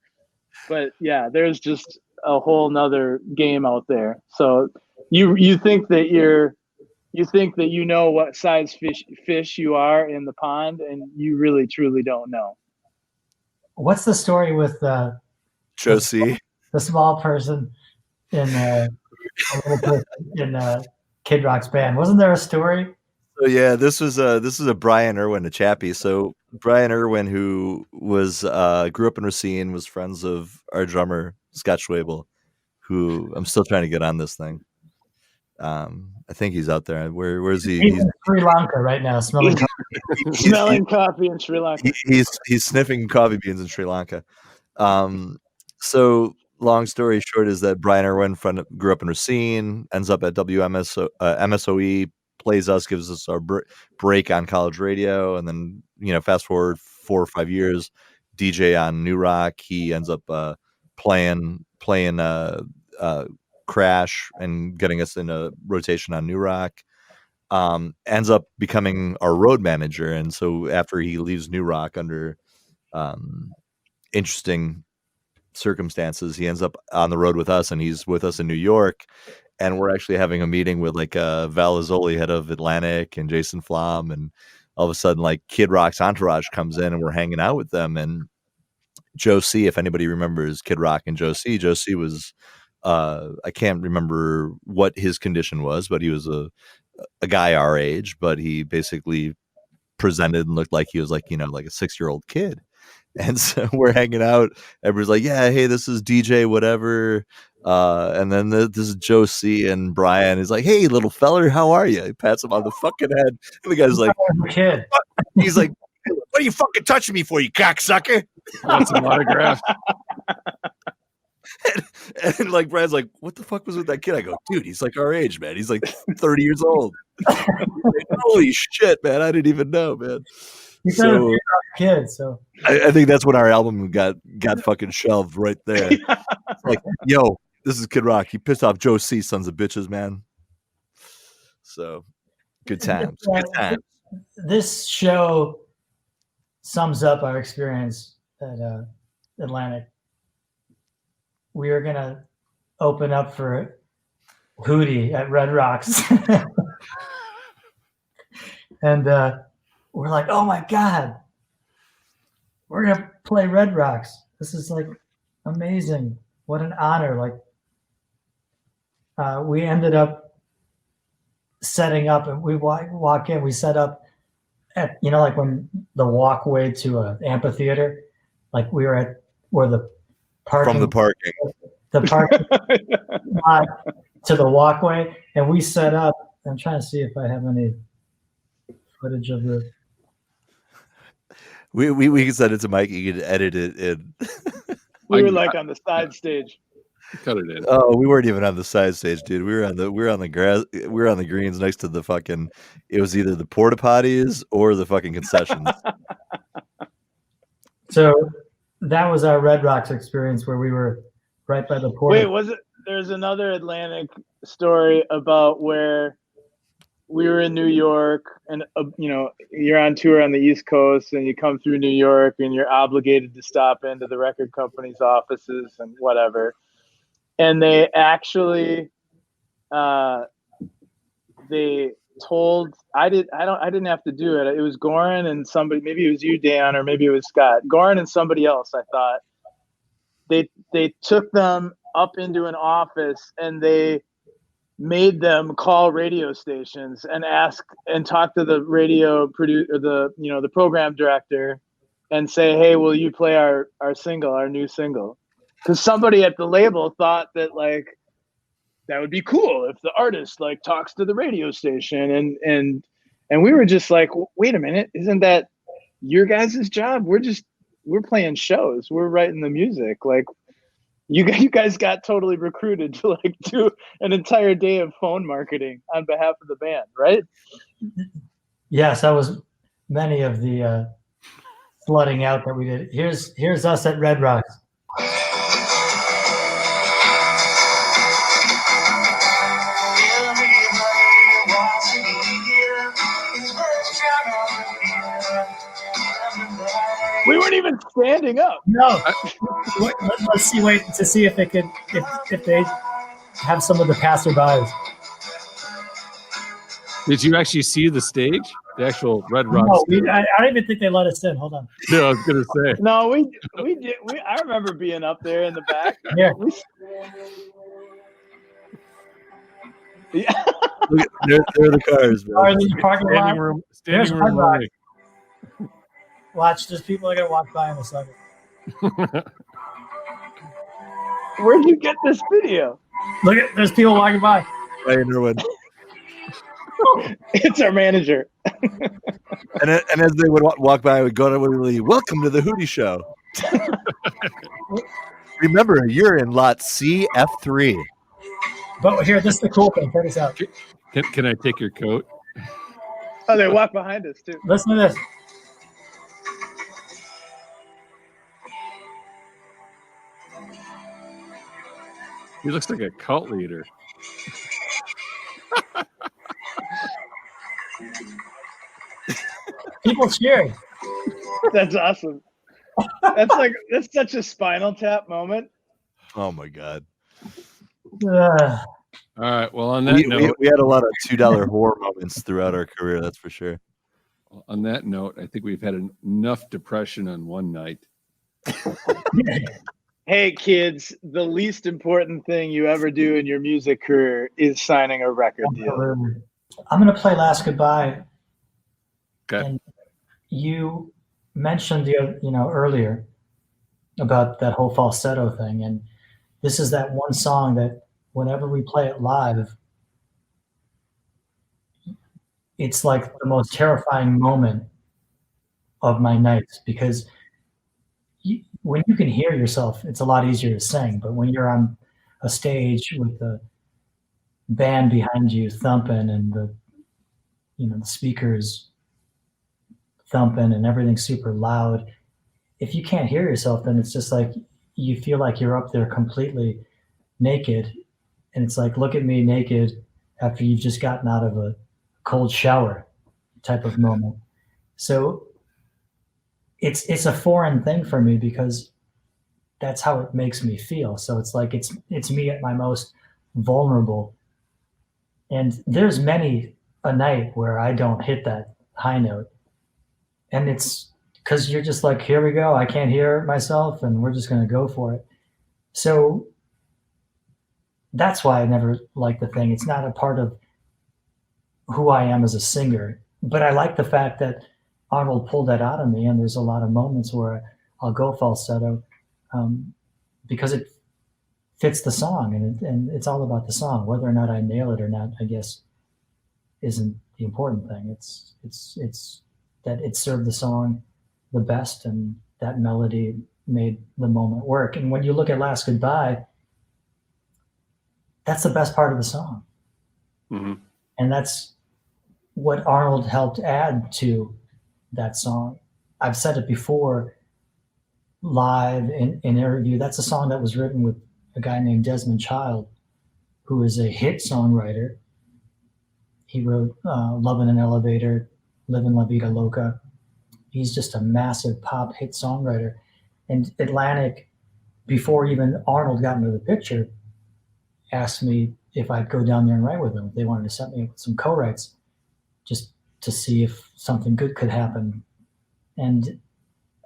But yeah, there's just a whole nother game out there. So you think that you know what size fish you are in the pond, and you really truly don't know. What's the story with Josie, the small person in Kid Rock's band? Wasn't there a story? So yeah, this was a Brian Irwin, a chappie. So Brian Irwin, who was grew up in Racine, was friends of our drummer Scott Schwabel, who I'm still trying to get on this thing. I think he's out there. Where's he? He's in Sri Lanka right now, smelling coffee. Smelling coffee in Sri Lanka. He's sniffing coffee beans in Sri Lanka. So long story short is that Brian Irwin grew up in Racine, ends up at MSOE, plays us, gives us our break on college radio, and then fast forward 4 or 5 years, DJ on New Rock. He ends up playing Crash and getting us in a rotation on New Rock. Ends up becoming our road manager, and so after he leaves New Rock under interesting circumstances, he ends up on the road with us, and he's with us in New York. And we're actually having a meeting with like Val Azzoli, head of Atlantic, and Jason Flom, and all of a sudden like Kid Rock's entourage comes in, and we're hanging out with them. And Joe C, if anybody remembers Kid Rock and Joe C was I can't remember what his condition was, but he was a guy our age, but he basically presented and looked like he was like like a 6-year-old kid. And so we're hanging out. Everybody's like, yeah, hey, this is DJ whatever. And then this is Joe C, and Brian is like, hey, little feller, how are you? He pats him on the fucking head. And the guy's like, kid. He's like, what are you fucking touching me for, you cocksucker? That's an autograph. And like Brian's like, what the fuck was with that kid? I go, dude, he's like our age, man. He's like 30 years old. Like, holy shit, man. I didn't even know, man. He's not a kid, so I think that's when our album got fucking shelved right there. It's like, yo, this is Kid Rock. He pissed off Joe C, sons of bitches, man. So good times. Good times. This show sums up our experience at Atlantic. We are gonna open up for Hootie at Red Rocks, and we're like, oh my God, we're going to play Red Rocks. This is like amazing. What an honor. Like, we ended up setting up, and we walk in, we set up at, like when the walkway to an amphitheater, like we were at where the parking, From the parking. the parking lot to the walkway, and we set up. I'm trying to see if I have any footage of the. We can send it to Mike. You can edit it in. We were like on the side stage. Cut it in. Oh, we weren't even on the side stage, dude. We were on the grass. We were on the greens next to the fucking. It was either the porta potties or the fucking concessions. So that was our Red Rocks experience, where we were right by the port. Wait, was it? There's another Atlantic story about where we were in New York, and you're on tour on the East Coast, and you come through New York, and you're obligated to stop into the record company's offices and whatever. And they actually, they told I didn't have to do it. It was Goran and somebody, maybe it was you, Dan, or maybe it was Scott. Goran and somebody else. I thought they took them up into an office, and they made them call radio stations and ask and talk to the radio producer, the program director, and say, hey, will you play our new single? Because somebody at the label thought that like that would be cool if the artist like talks to the radio station, and we were just like, wait a minute, isn't that your guys' job? We're playing shows, we're writing the music. Like you guys got totally recruited to like do an entire day of phone marketing on behalf of the band, right? Yes, that was many of the flooding out that we did. Here's us at Red Rocks. We weren't even standing up. No. Let's see. Wait to see if they could, if they have some of the passerbys. Did you actually see the stage? The actual Red Rocks? No, I don't even think they let us in. Hold on. Yeah, I was gonna say. No, we did. I remember being up there in the back. Yeah. Yeah. Look at, there are the cars, man. Are in the parking lot? Standing There's room Red Rocks. only. Watch, there's people that are gonna walk by in a second. Where'd you get this video? Look at, there's people walking by. Ryan Irwin. It's our manager. And as they would walk by, I would go to welcome to the Hootie Show. Remember, you're in lot CF3. But here, this is the cool thing. Check this out. Can I take your coat? Oh, they walk behind us too. Listen to this. He looks like a cult leader. People cheering. That's awesome. That's such a Spinal Tap moment. Oh my God. All right. Well, on that note, we had a lot of $2 horror moments throughout our career. That's for sure. on that note, I think we've had enough depression on one night. Hey kids, the least important thing you ever do in your music career is signing a record deal. I'm going to play Last Goodbye. Okay. And you mentioned earlier about that whole falsetto thing, and this is that one song that whenever we play it live, it's like the most terrifying moment of my nights, because when you can hear yourself, it's a lot easier to sing. But when you're on a stage with the band behind you thumping and the speakers thumping and everything's super loud, if you can't hear yourself, then it's just like you feel like you're up there completely naked, and it's like, look at me naked after you've just gotten out of a cold shower type of moment. So it's a foreign thing for me, because that's how it makes me feel. So it's like it's me at my most vulnerable, and there's many a night where I don't hit that high note, And it's because you're just like, here we go. I can't hear myself, and we're just going to go for it. So that's why I never liked the thing. It's not a part of who I am as a singer, but I like the fact that Arnold pulled that out of me. And there's a lot of moments where I'll go falsetto because it fits the song, and it's all about the song. Whether or not I nail it or not, I guess, isn't the important thing. It's that it served the song the best, and that melody made the moment work. And when you look at Last Goodbye, that's the best part of the song. Mm-hmm. And that's what Arnold helped add to that song. I've said it before, live in interview. That's a song that was written with a guy named Desmond Child, who is a hit songwriter. He wrote Love in an Elevator, Livin' La Vida Loca. He's just a massive pop hit songwriter. And Atlantic, before even Arnold got into the picture, asked me if I'd go down there and write with them. They wanted to set me up with some co-writes just to see if something good could happen. And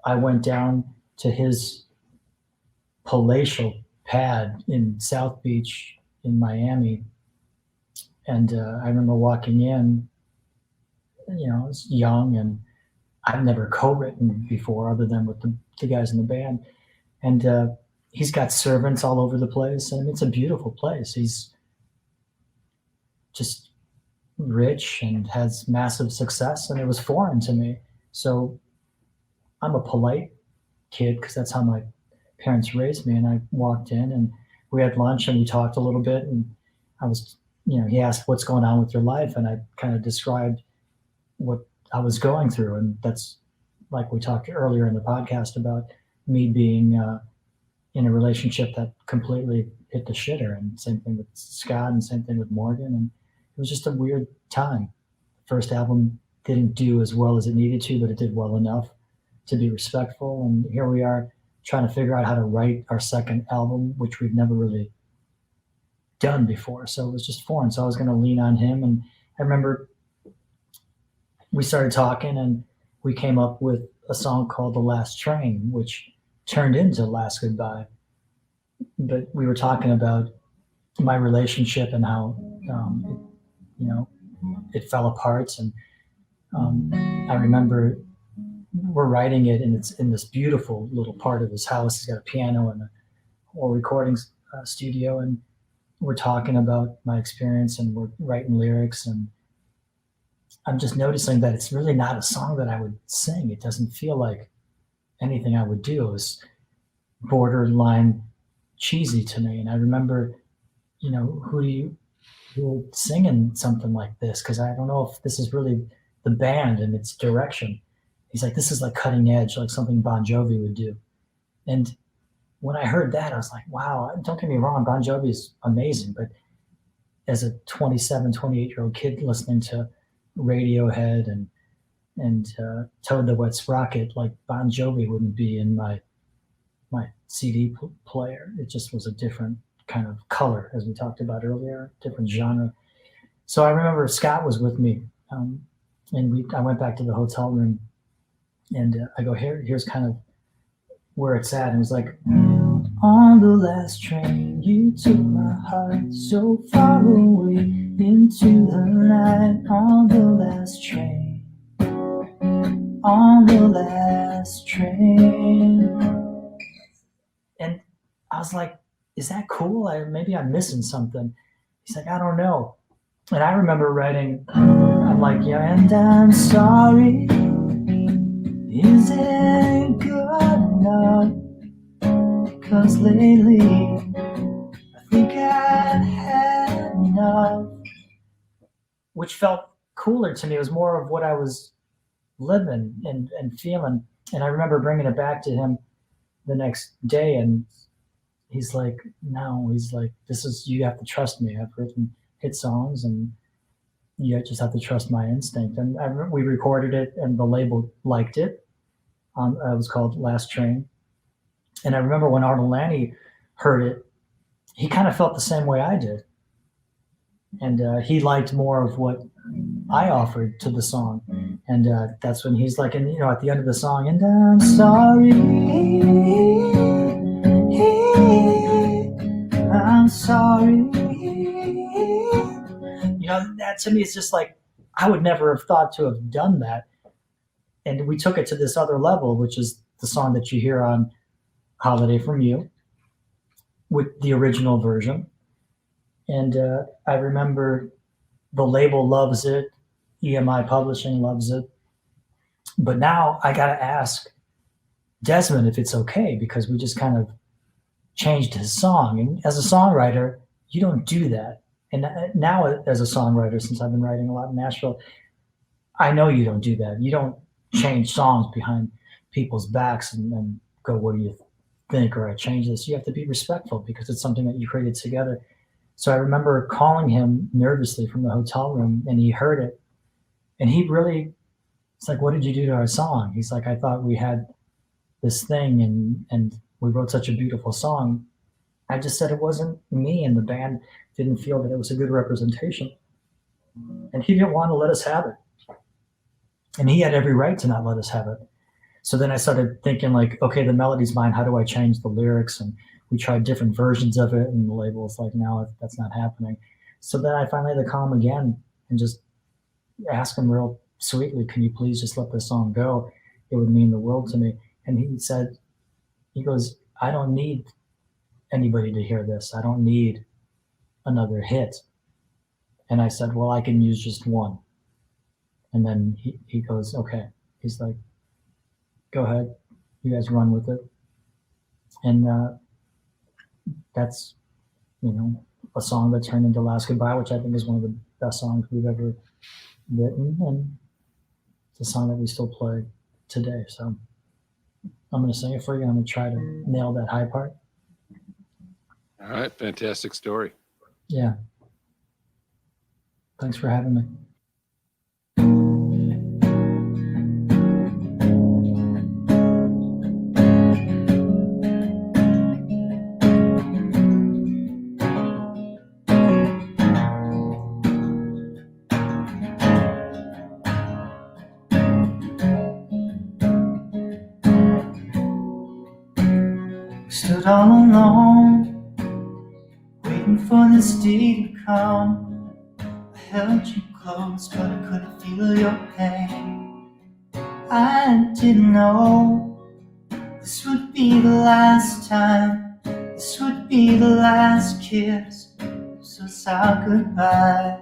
I went down to his palatial pad in South Beach in Miami. And I remember walking in, I was young, and I've never co-written before other than with the guys in the band. And he's got servants all over the place. And it's a beautiful place. He's just rich and has massive success, and it was foreign to me. So I'm a polite kid because that's how my parents raised me. And I walked in, and we had lunch, and we talked a little bit, and I was, he asked, what's going on with your life? And I kind of described what I was going through. And that's like we talked earlier in the podcast about me being in a relationship that completely hit the shitter, and same thing with Scott, and same thing with Morgan. And it was just a weird time. First album didn't do as well as it needed to, but it did well enough to be respectful. And here we are trying to figure out how to write our second album, which we've never really done before. So it was just foreign. So I was going to lean on him. And I remember we started talking, and we came up with a song called The Last Train, which turned into Last Goodbye. But we were talking about my relationship and how, it fell apart. And I remember we're writing it, and it's in this beautiful little part of his house. He's got a piano and a whole recording studio, and we're talking about my experience, and we're writing lyrics. And I'm just noticing that it's really not a song that I would sing. It doesn't feel like anything I would do. It was borderline cheesy to me. And I remember, who will sing in something like this? Because I don't know if this is really the band and its direction. He's like, this is like cutting edge, like something Bon Jovi would do. And when I heard that, I was like, wow, don't get me wrong, Bon Jovi is amazing. But as a 27, 28-year-old kid listening to Radiohead and Toad the Wet Sprocket, like Bon Jovi wouldn't be in my CD player. It just was a different kind of color, as we talked about earlier, different genre. So I remember Scott was with me, and I went back to the hotel room, and I go, here's kind of where it's at. And it was like, on the last train, you took my heart so far away into the night. On the last train, on the last train. And I was like, is that cool? Maybe I'm missing something. He's like, I don't know. And I remember writing, I'm like, yeah, and I'm sorry, isn't good enough, because lately I think I've had enough. Which felt cooler to me. It was more of what I was living and feeling. And I remember bringing it back to him the next day, and he's like, no, he's like, you have to trust me. I've written hit songs, and you just have to trust my instinct. And we recorded it, and the label liked it. It was called Last Train. And I remember when Arnold Lanny heard it, he kind of felt the same way I did. And he liked more of what I offered to the song. And that's when he's like, and at the end of the song, and I'm sorry, I'm sorry. That to me is just like, I would never have thought to have done that. And we took it to this other level, which is the song that you hear on Holiday From You with the original version. And I remember the label loves it. EMI Publishing loves it. But now I got to ask Desmond if it's okay, because we just kind of changed his song. And as a songwriter, you don't do that. And now as a songwriter, since I've been writing a lot in Nashville, I know you don't do that. You don't change songs behind people's backs and go, what do you think? Or I change this. You have to be respectful because it's something that you created together. So I remember calling him nervously from the hotel room, and he heard it. And he really, it's like, what did you do to our song? He's like, I thought we had this thing and we wrote such a beautiful song. I just said it wasn't me, and the band didn't feel that it was a good representation. And he didn't want to let us have it. And he had every right to not let us have it. So then I started thinking like, okay, the melody's mine. How do I change the lyrics? And we tried different versions of it, and the label was like, no, that's not happening. So then I finally had to call him again and just ask him real sweetly, can you please just let this song go? It would mean the world to me. And he said, he goes, I don't need anybody to hear this. I don't need another hit. And I said, well, I can use just one. And then he goes, okay. He's like, go ahead. You guys run with it. And that's, a song that turned into Last Goodbye, which I think is one of the best songs we've ever written. And it's a song that we still play today. So I'm going to sing it for you. I'm going to try to nail that high part. All right. Fantastic story. Yeah. Thanks for having me. Stood all alone, waiting for this day to come. I held you close, but I couldn't feel your pain. I didn't know this would be the last time, this would be the last kiss, so say goodbye.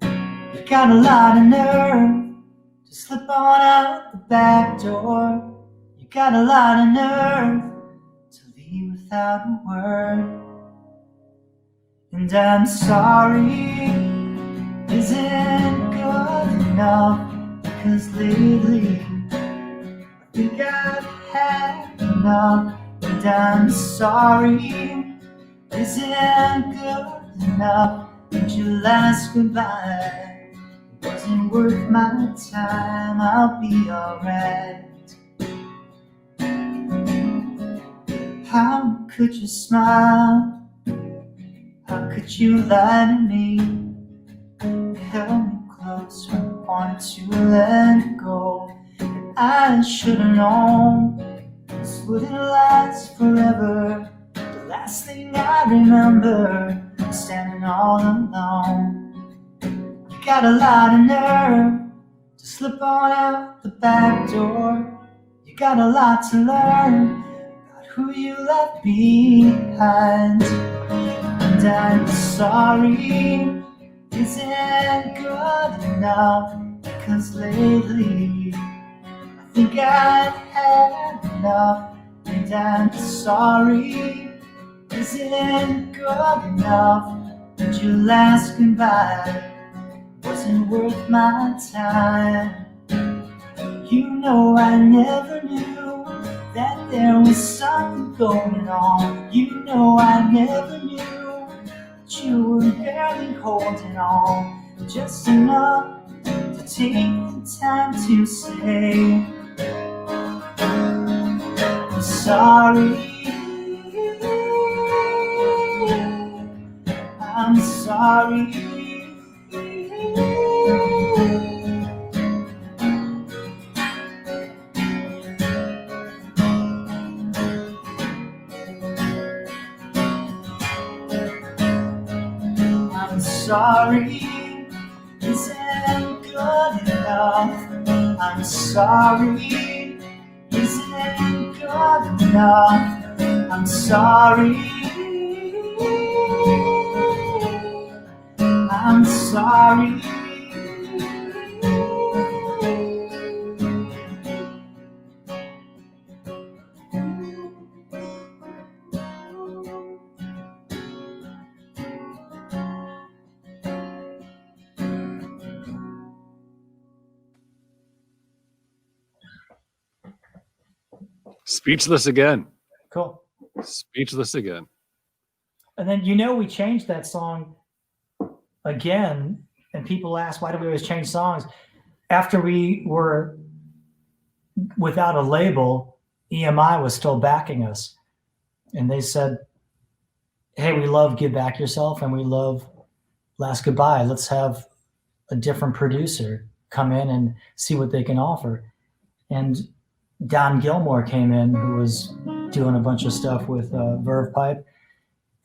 You got a lot of nerve to slip on out the back door. You got a lot of nerve to leave without a word. And I'm sorry isn't good enough, because lately I think I've had enough. And I'm sorry isn't good enough. And your last goodbye wasn't worth my time. I'll be alright. How could you smile? How could you lie to me? You held me close when I wanted to let go. And I should have known this wouldn't last forever. The last thing I remember was standing all alone. You got a lot of nerve to slip on out the back door. You got a lot to learn about who you left behind. And I'm sorry isn't good enough, because lately I think I've had enough. And I'm sorry isn't good enough. And your last goodbye wasn't worth my time. You know I never knew that there was something going on. You know I never knew that you were barely holding on, just enough to take the time to say I'm sorry. I'm sorry. sorry isn't good enough. I'm sorry isn't good enough. I'm sorry. I'm sorry. Speechless again. Cool. Speechless again. And then, we changed that song again, and people ask, why do we always change songs? After we were without a label, EMI was still backing us. And they said, hey, we love Give Back Yourself and we love Last Goodbye. Let's have a different producer come in and see what they can offer. And Don Gilmore came in, who was doing a bunch of stuff with Verve Pipe.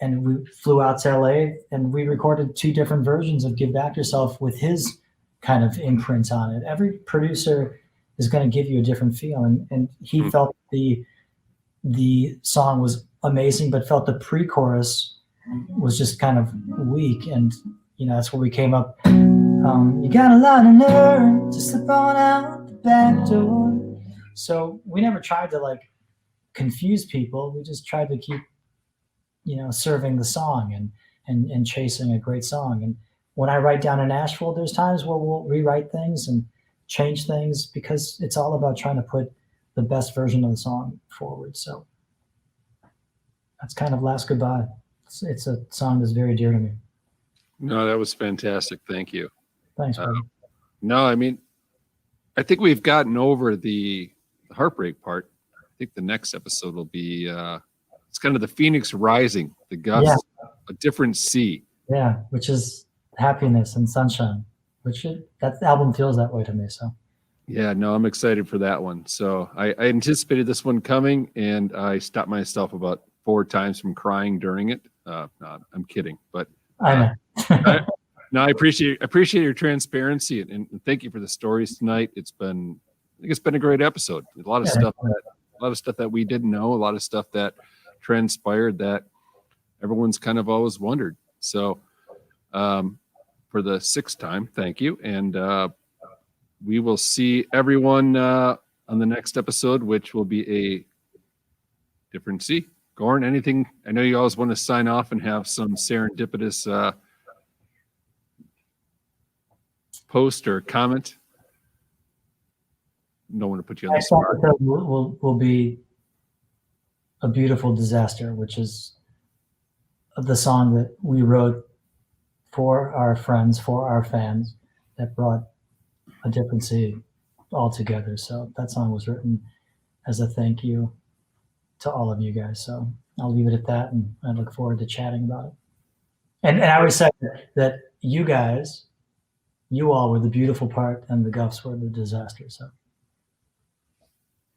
And we flew out to LA and we recorded 2 different versions of Give Back Yourself with his kind of imprint on it. Every producer is going to give you a different feel. And he felt the song was amazing, but felt the pre-chorus was just kind of weak. And, that's where we came up. You got a lot of nerve to slip on out the back door. So we never tried to confuse people. We just tried to keep, serving the song and chasing a great song. And when I write down in Nashville, there's times where we'll rewrite things and change things because it's all about trying to put the best version of the song forward. So that's kind of Last Goodbye. It's a song that's very dear to me. No, that was fantastic. Thank you. Thanks, buddy. No, I mean, I think we've gotten over the heartbreak part. I think the next episode will be it's kind of the Phoenix Rising, the Gufs, a different sea. Yeah, which is happiness and sunshine, that album feels that way to me. So yeah, no, I'm excited for that one. So I anticipated this one coming, and I stopped myself about 4 times from crying during it. No, I'm kidding, but I know. No, I appreciate your transparency and thank you for the stories tonight. I think it's been a great episode. A lot of stuff that we didn't know, a lot of stuff that transpired that everyone's kind of always wondered. So for the 6th time, thank you. And we will see everyone on the next episode, which will be a different sea. Goran, anything? I know you always want to sign off and have some serendipitous post or comment. Don't want to put you on the spot. Will be A Beautiful Disaster, which is the song that we wrote for our friends, for our fans, that brought a different sea all together. So that song was written as a thank you to all of you guys. So I'll leave it at that, and I look forward to chatting about it. And I always say that you guys, you all were the beautiful part and the Gufs were the disaster. So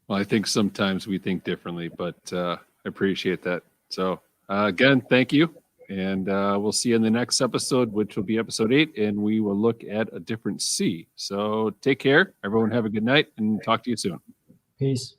well, I think sometimes we think differently, but I appreciate that. So again, thank you. And we'll see you in the next episode, which will be episode 8, and we will look at a different sea. So take care. Everyone have a good night and talk to you soon. Peace.